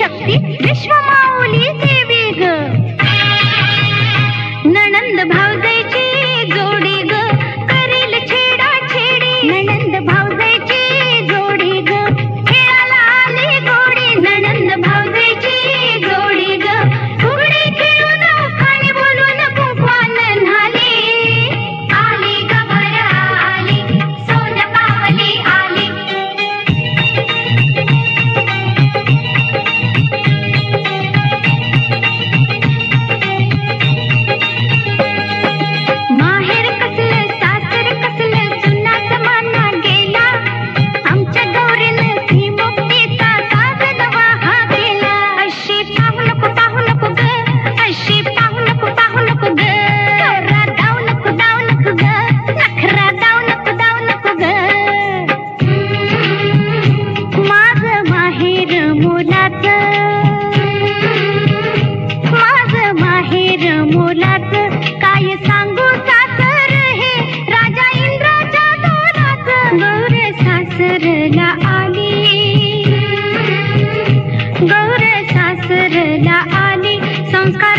शक्ती विश्वमाऊली देवी ग नणंद भावजाईची जोडी ग करेल छेडा छेडी नणंद भावजाईची जोडी ग खेळाला आली गोडी नणंद भावजाईची जोडी ग फुगडी खेळून खाली बोलून कुंकवान न्हाली आली ग भर आली सोन पावली आली माहेर कसलं सासर कसलं जुना जमाना गेला आमच्या गौरीनं ती मुक्तीचा कागद वाहा केला अशी पाहू नको ग अशी पाहू नको ग नखरा दाव नको ग नखरा दाव नको ग माझं माहेर मोलाचं माझं माहेर मोलाचं काय सांगू सासर हे राजा इंद्राच्या दोराचं गौर सासरला आली गौर सासरला आली संस्कार